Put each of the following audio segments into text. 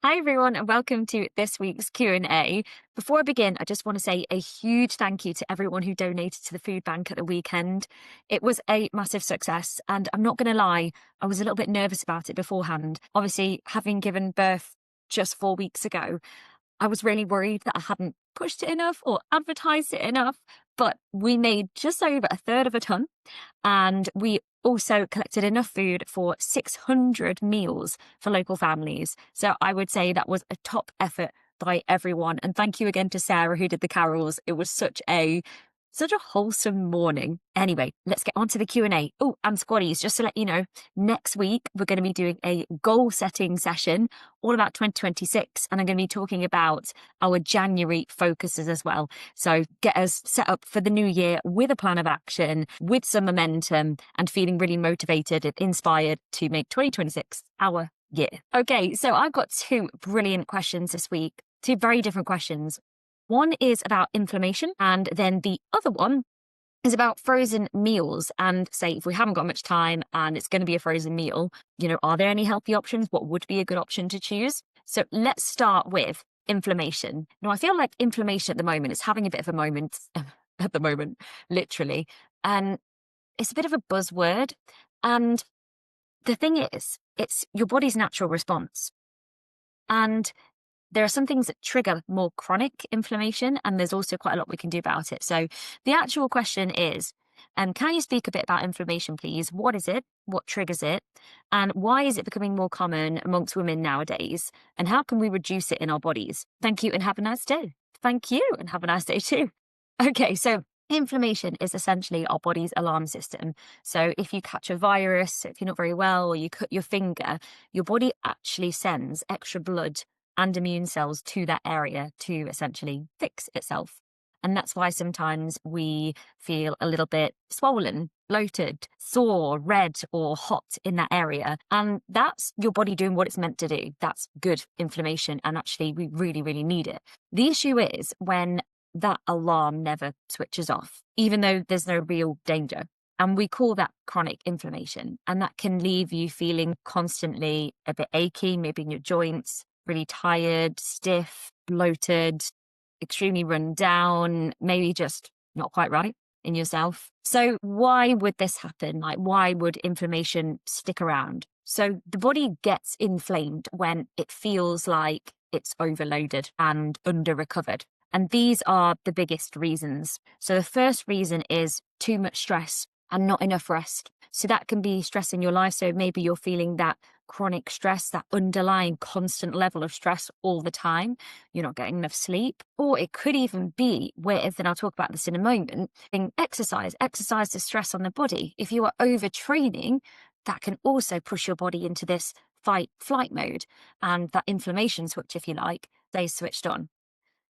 Hi everyone and welcome to this week's Q&A. Before I begin, I just want to say a huge thank you to everyone who donated to the food bank at the weekend. It was a massive success and I'm not going to lie, I was a little bit nervous about it beforehand. Obviously, having given birth just 4 weeks ago, I was really worried that I hadn't pushed it enough or advertised it enough, but we made just over a third of a ton and we also collected enough food for 600 meals for local families. So I would say that was a top effort by everyone. And thank you again to Sarah who did the carols. It was such a wholesome morning. Anyway, let's get on to the Q&A. Oh, and squaddies, just to let you know, next week we're going to be doing a goal setting session all about 2026. And I'm going to be talking about our January focuses as well. So get us set up for the new year with a plan of action, with some momentum and feeling really motivated and inspired to make 2026 our year. Okay, so I've got two brilliant questions this week, two very different questions. One is about inflammation, and then the other one is about frozen meals. And say, if we haven't got much time and it's going to be a frozen meal, are there any healthy options? What would be a good option to choose? So let's start with inflammation. Now, I feel like inflammation at the moment is having a bit of a moment at the moment, literally. And it's a bit of a buzzword. And the thing is, it's your body's natural response. And there are some things that trigger more chronic inflammation, and there's also quite a lot we can do about it. So the actual question is, can you speak a bit about inflammation, please? What is it? What triggers it? And why is it becoming more common amongst women nowadays? And how can we reduce it in our bodies? Thank you and have a nice day. Thank you and have a nice day too. Okay, so inflammation is essentially our body's alarm system. So if you catch a virus, if you're not very well, or you cut your finger, your body actually sends extra blood and immune cells to that area to essentially fix itself. And that's why sometimes we feel a little bit swollen, bloated, sore, red, or hot in that area. And that's your body doing what it's meant to do. That's good inflammation. And actually, we really, really need it. The issue is when that alarm never switches off, even though there's no real danger. And we call that chronic inflammation. And that can leave you feeling constantly a bit achy, maybe in your joints, really tired, stiff, bloated, extremely run down, maybe just not quite right in yourself. So why would this happen? Like, why would inflammation stick around? So the body gets inflamed when it feels like it's overloaded and under recovered. And these are the biggest reasons. So the first reason is too much stress and not enough rest. So that can be stress in your life. So maybe you're feeling that chronic stress, that underlying constant level of stress all the time. You're not getting enough sleep. Or it could even be with, and I'll talk about this in a moment, exercise the stress on the body. If you are overtraining, that can also push your body into this fight flight mode, and that inflammation switch, if you like, stays switched on.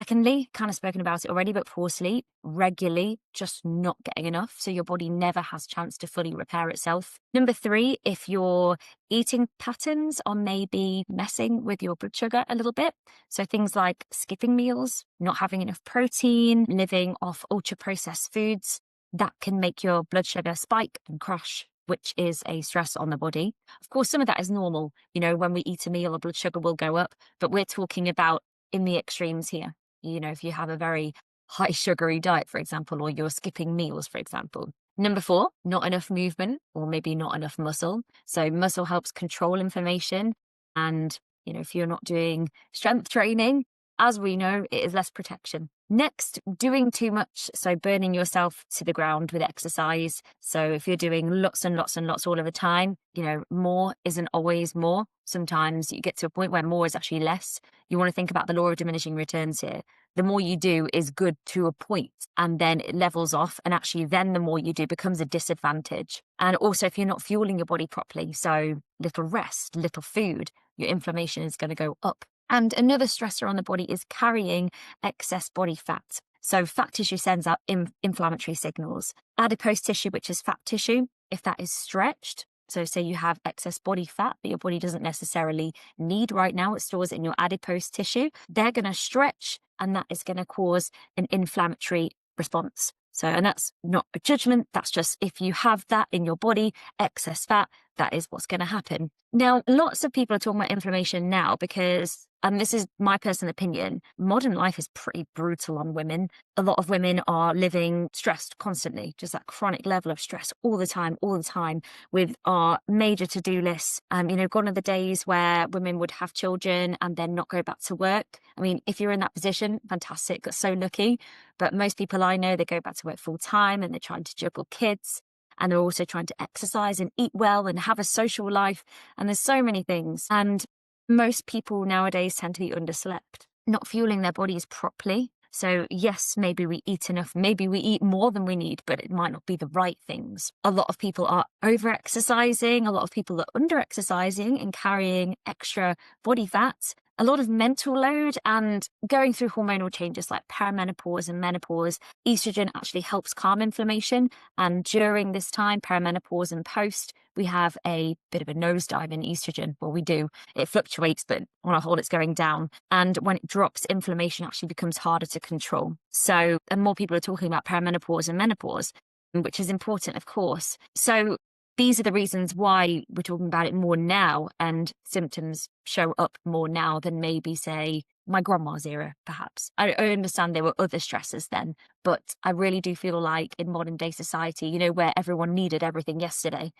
Secondly, kind of spoken about it already, but poor sleep, regularly, just not getting enough. So your body never has a chance to fully repair itself. Number three, if your eating patterns are maybe messing with your blood sugar a little bit. So things like skipping meals, not having enough protein, living off ultra processed foods, that can make your blood sugar spike and crash, which is a stress on the body. Of course, some of that is normal. When we eat a meal, our blood sugar will go up, but we're talking about in the extremes here. If you have a very high sugary diet, for example, or you're skipping meals, for example. Number four, not enough movement or maybe not enough muscle. So muscle helps control inflammation. And, if you're not doing strength training, as we know, it is less protection. Next, doing too much. So burning yourself to the ground with exercise. So if you're doing lots and lots and lots all of the time, more isn't always more. Sometimes you get to a point where more is actually less. You want to think about the law of diminishing returns here. The more you do is good to a point, and then it levels off. And actually then the more you do becomes a disadvantage. And also if you're not fueling your body properly, so little rest, little food, your inflammation is going to go up. And another stressor on the body is carrying excess body fat. So fat tissue sends out inflammatory signals. Adipose tissue, which is fat tissue, if that is stretched, so say you have excess body fat that your body doesn't necessarily need right now, it stores it in your adipose tissue, they're going to stretch and that is going to cause an inflammatory response. And that's not a judgment. That's just if you have that in your body, excess fat, that is what's going to happen. Now, lots of people are talking about inflammation now because and this is my personal opinion, modern life is pretty brutal on women. A lot of women are living stressed constantly, just that chronic level of stress all the time, with our major to-do lists. Gone are the days where women would have children and then not go back to work. I mean, if you're in that position, fantastic, got so lucky. But most people I know, they go back to work full time and they're trying to juggle kids. And they're also trying to exercise and eat well and have a social life. And there's so many things. And most people nowadays tend to be underslept, not fueling their bodies properly. So yes, maybe we eat enough, maybe we eat more than we need, but it might not be the right things. A lot of people are over exercising, a lot of people are under exercising and carrying extra body fat, a lot of mental load, and going through hormonal changes like perimenopause and menopause. Estrogen actually helps calm inflammation. And during this time, perimenopause and post, we have a bit of a nosedive in estrogen. Well, we do. It fluctuates, but on a whole, it's going down. And when it drops, inflammation actually becomes harder to control. So, and more people are talking about perimenopause and menopause, which is important, of course. So these are the reasons why we're talking about it more now, and symptoms show up more now than maybe, say, my grandma's era, perhaps. I understand there were other stressors then, but I really do feel like in modern day society, where everyone needed everything yesterday,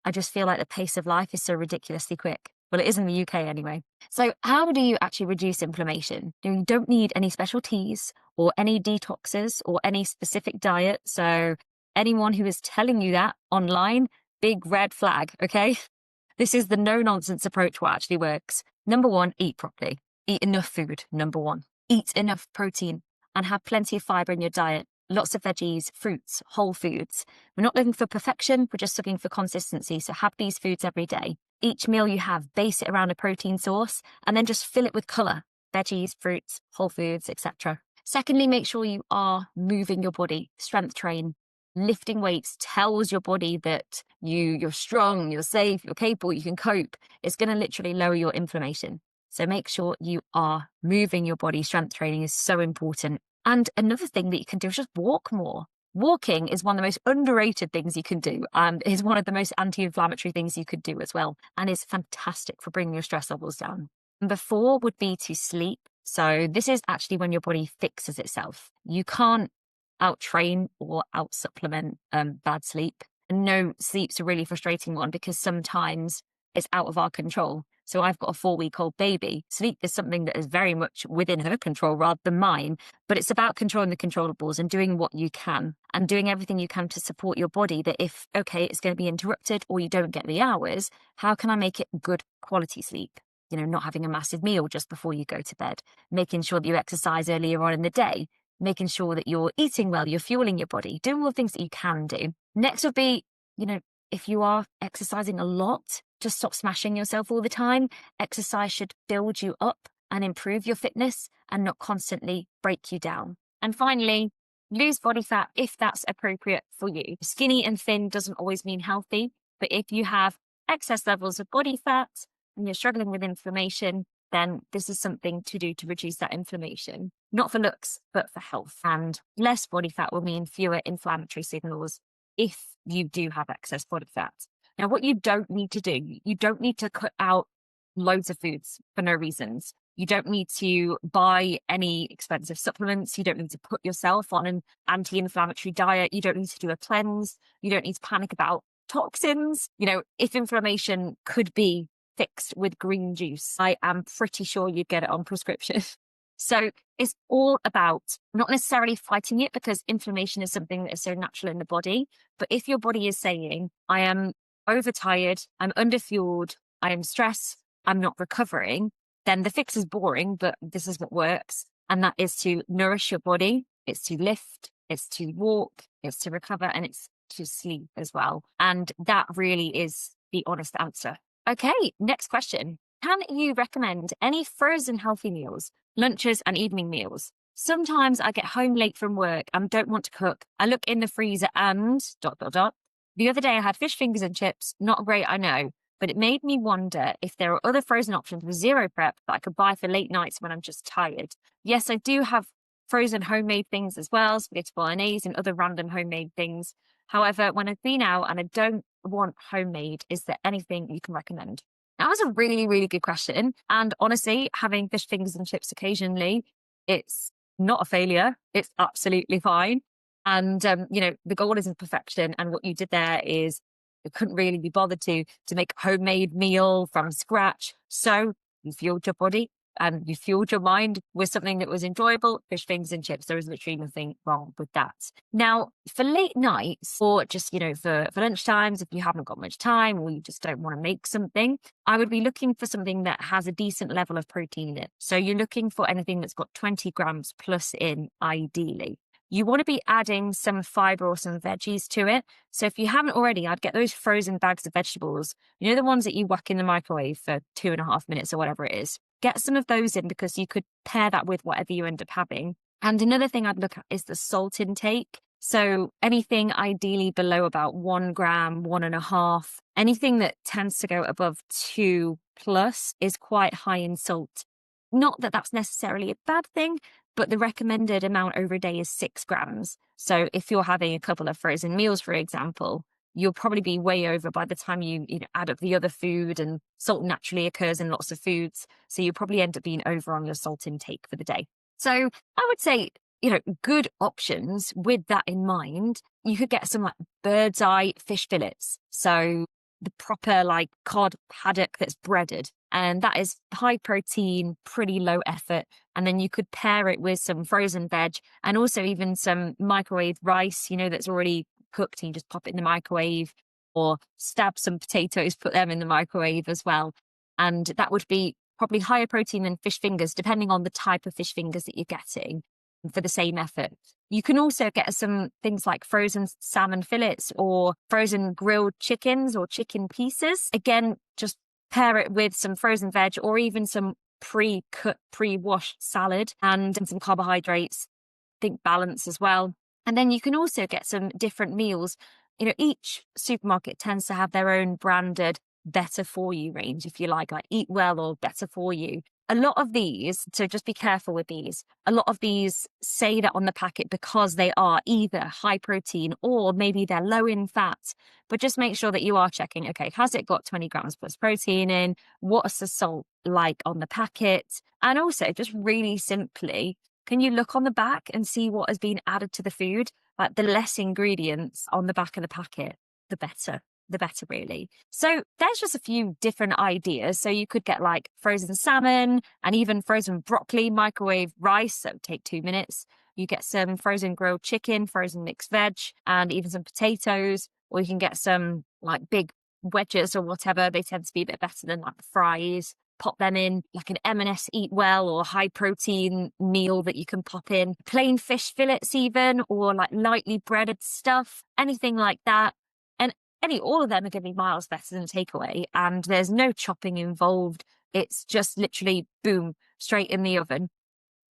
I just feel like the pace of life is so ridiculously quick. Well, it is in the UK anyway. So how do you actually reduce inflammation? You don't need any special teas or any detoxes or any specific diet. So anyone who is telling you that online, big red flag, okay? This is the no-nonsense approach what actually works. Number one, eat properly. Eat enough food, number one. Eat enough protein and have plenty of fibre in your diet. Lots of veggies, fruits, whole foods. We're not looking for perfection, we're just looking for consistency. So have these foods every day. Each meal you have, base it around a protein source and then just fill it with colour. Veggies, fruits, whole foods, etc. Secondly, make sure you are moving your body. Strength train. Lifting weights tells your body that you're strong, you're safe, you're capable, you can cope. It's going to literally lower your inflammation. So make sure you are moving your body. Strength training is so important. And another thing that you can do is just walk more. Walking is one of the most underrated things you can do, and is one of the most anti-inflammatory things you could do as well, and is fantastic for bringing your stress levels down. Number 4 would be to sleep. So this is actually when your body fixes itself. You can't out-train or out-supplement bad sleep. And no, sleep's a really frustrating one because sometimes it's out of our control. So I've got a 4-week-old baby. Sleep is something that is very much within her control rather than mine, but it's about controlling the controllables and doing what you can and doing everything you can to support your body, that if, okay, it's going to be interrupted or you don't get the hours, how can I make it good quality sleep? Not having a massive meal just before you go to bed, making sure that you exercise earlier on in the day, making sure that you're eating well, you're fueling your body, doing all the things that you can do. Next would be, if you are exercising a lot, just stop smashing yourself all the time. Exercise should build you up and improve your fitness and not constantly break you down. And finally, lose body fat if that's appropriate for you. Skinny and thin doesn't always mean healthy, but if you have excess levels of body fat and you're struggling with inflammation, then this is something to do to reduce that inflammation, not for looks, but for health. And less body fat will mean fewer inflammatory signals if you do have excess body fat. Now, what you don't need to do, you don't need to cut out loads of foods for no reasons. You don't need to buy any expensive supplements. You don't need to put yourself on an anti-inflammatory diet. You don't need to do a cleanse. You don't need to panic about toxins. If inflammation could be fixed with green juice, I am pretty sure you'd get it on prescription. So it's all about not necessarily fighting it, because inflammation is something that is so natural in the body. But if your body is saying, I am overtired, I'm underfueled, I am stressed, I'm not recovering, then the fix is boring, but this is what works. And that is to nourish your body. It's to lift, it's to walk, it's to recover, and it's to sleep as well. And that really is the honest answer. Okay, next question. Can you recommend any frozen healthy meals, lunches and evening meals? Sometimes I get home late from work and don't want to cook. I look in the freezer and ... The other day I had fish fingers and chips. Not great, I know, but it made me wonder if there are other frozen options with zero prep that I could buy for late nights when I'm just tired. Yes, I do have frozen homemade things as well, spaghetti bolognese and other random homemade things. However, when I've been out and I don't want homemade, is there anything you can recommend? That was a really, really good question. And honestly, having fish fingers and chips occasionally, it's not a failure. It's absolutely fine. And the goal isn't perfection. And what you did there is you couldn't really be bothered to make a homemade meal from scratch. So you fueled your body and you fueled your mind with something that was enjoyable, fish fingers and chips. There was literally nothing wrong with that. Now, for late nights or just, for lunch times, if you haven't got much time or you just don't want to make something, I would be looking for something that has a decent level of protein in it. So you're looking for anything that's got 20 grams plus in, ideally. You want to be adding some fiber or some veggies to it. So if you haven't already, I'd get those frozen bags of vegetables, the ones that you whack in the microwave for 2.5 minutes or whatever it is. Get some of those in because you could pair that with whatever you end up having. And another thing I'd look at is the salt intake. So anything ideally below about 1 gram, 1.5, anything that tends to go above 2 plus is quite high in salt. Not that that's necessarily a bad thing, but the recommended amount over a day is 6 grams. So if you're having a couple of frozen meals, for example, you'll probably be way over by the time you add up the other food, and salt naturally occurs in lots of foods. So you'll probably end up being over on your salt intake for the day. So I would say, good options with that in mind. You could get some like bird's eye fish fillets. So the proper like cod haddock that's breaded. And that is high protein, pretty low effort. And then you could pair it with some frozen veg and also even some microwave rice, that's already cooked, and you just pop it in the microwave, or stab some potatoes, put them in the microwave as well. And that would be probably higher protein than fish fingers, depending on the type of fish fingers that you're getting for the same effort. You can also get some things like frozen salmon fillets or frozen grilled chickens or chicken pieces. Again, just pair it with some frozen veg or even some pre-cut, pre-washed salad and some carbohydrates. Think balance as well. And then you can also get some different meals. Each supermarket tends to have their own branded better for you range, if you like Eat Well or Better For You. A lot of these, so just be careful with these. A lot of these say that on the packet because they are either high protein or maybe they're low in fat. But just make sure that you are checking, okay, has it got 20 grams plus protein in? What's the salt like on the packet? And also, just really simply, can you look on the back and see what has been added to the food? Like the less ingredients on the back of the packet, the better really. So there's just a few different ideas. So you could get like frozen salmon and even frozen broccoli, microwave rice. That would take 2 minutes. You get some frozen grilled chicken, frozen mixed veg, and even some potatoes, or you can get some like big wedges or whatever. They tend to be a bit better than like the fries. Pop them in like an M&S Eat Well or high protein meal that you can pop in. Plain fish fillets even, or like lightly breaded stuff, anything like that. And all of them are going to be miles better than a takeaway. And there's no chopping involved. It's just literally boom, straight in the oven.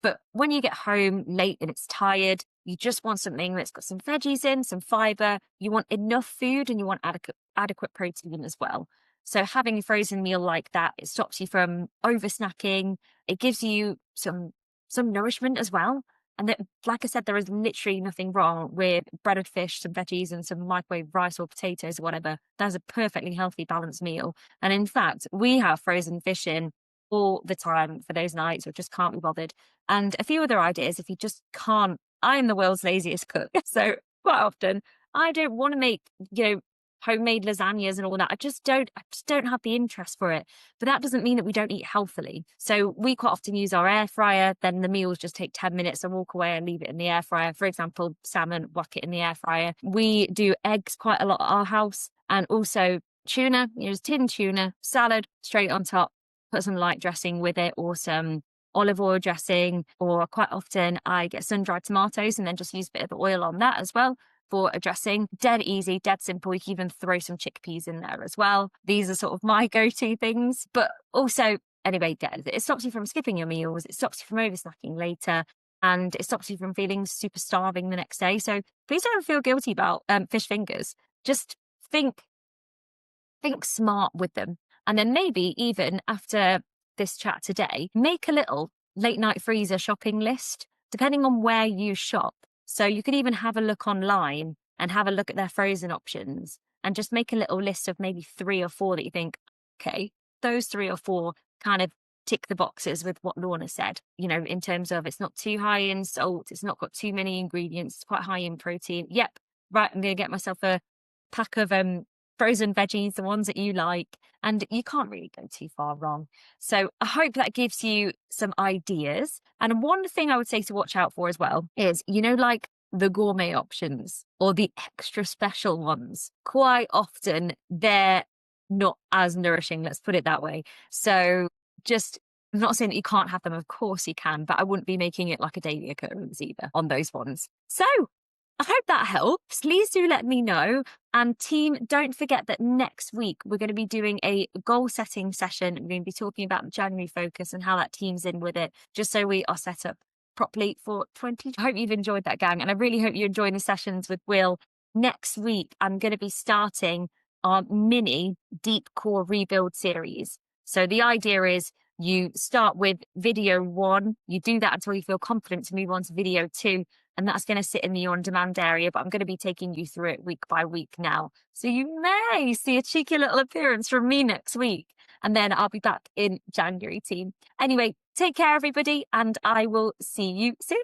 But when you get home late and it's tired, you just want something that's got some veggies in, some fiber. You want enough food and you want adequate protein as well. So having a frozen meal like that, it stops you from over snacking. It gives you some nourishment as well. And that, like I said, there is literally nothing wrong with breaded fish, some veggies, and some microwave rice or potatoes or whatever. That's a perfectly healthy, balanced meal. And in fact, we have frozen fish in all the time for those nights or just can't be bothered. And a few other ideas if you just can't. I'm the world's laziest cook. So quite often I don't want to make, homemade lasagnas and all that. I just don't have the interest for it. But that doesn't mean that we don't eat healthily. So we quite often use our air fryer. Then the meals just take 10 minutes and walk away and leave it in the air fryer. For example, salmon, whack it in the air fryer. We do eggs quite a lot at our house, and also tuna, just tinned tuna, salad straight on top, put some light dressing with it or some olive oil dressing, or quite often I get sun-dried tomatoes and then just use a bit of oil on that as well for a dressing. Dead easy, dead simple. You can even throw some chickpeas in there as well. These are sort of my go-to things, but also, anyway, it stops you from skipping your meals. It stops you from over-snacking later, and it stops you from feeling super starving the next day. So please don't feel guilty about fish fingers. Just think smart with them. And then maybe even after this chat today, make a little late night freezer shopping list, depending on where you shop. So you could even have a look online and have a look at their frozen options and just make a little list of maybe 3 or 4 that you think, okay, those 3 or 4 kind of tick the boxes with what Lorna said, in terms of it's not too high in salt, it's not got too many ingredients, it's quite high in protein. Yep, right, I'm gonna get myself a pack of frozen veggies, the ones that you like, and you can't really go too far wrong. So I hope that gives you some ideas. And one thing I would say to watch out for as well is, like the gourmet options or the extra special ones, quite often they're not as nourishing, let's put it that way. So just I'm not saying that you can't have them, of course you can, but I wouldn't be making it like a daily occurrence either on those ones. So I hope that helps. Please do let me know. And team, don't forget that next week we're going to be doing a goal setting session. We're going to be talking about the January focus and how that teams in with it, just so we are set up properly for 20. I hope you've enjoyed that, gang. And I really hope you enjoy the sessions with Will. Next week, I'm going to be starting our mini deep core rebuild series. So the idea is you start with video 1, you do that until you feel confident to move on to video 2, and that's going to sit in the on-demand area, but I'm going to be taking you through it week by week now. So you may see a cheeky little appearance from me next week, and then I'll be back in January, team. Anyway, take care, everybody, and I will see you soon.